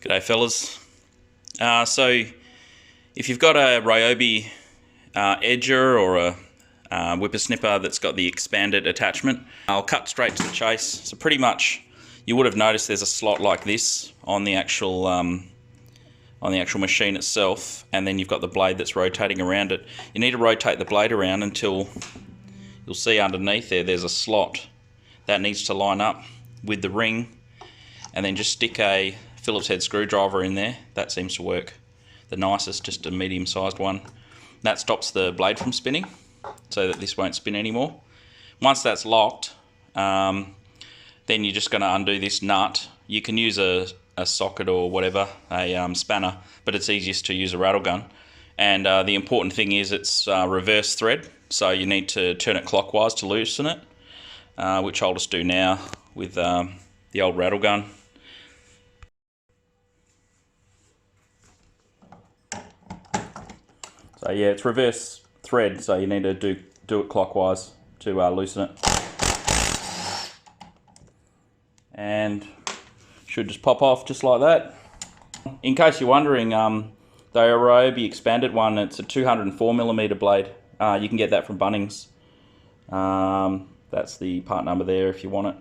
G'day fellas. So if you've got a Ryobi edger or a whippersnipper that's got the expanded attachment, I'll cut straight to the chase. So pretty much you would have noticed there's a slot like this on the actual machine itself, and then you've got the blade that's rotating around it. You need to rotate the blade around until you'll see underneath there's a slot that needs to line up with the ring, and then just stick a Phillips head screwdriver in there. That seems to work the nicest, just a medium sized one. That stops the blade from spinning so that this won't spin anymore. Once that's locked, then you're just going to undo this nut. You can use a socket or whatever, a spanner, but it's easiest to use a rattle gun. And the important thing is it's reverse thread, so you need to turn it clockwise to loosen it, which I'll just do now with the old rattle gun. So yeah, it's reverse thread, so you need to do it clockwise to loosen it. And should just pop off just like that. In case you're wondering, the Ryobi expanded one, it's a 204mm blade. You can get that from Bunnings. That's the part number there if you want it.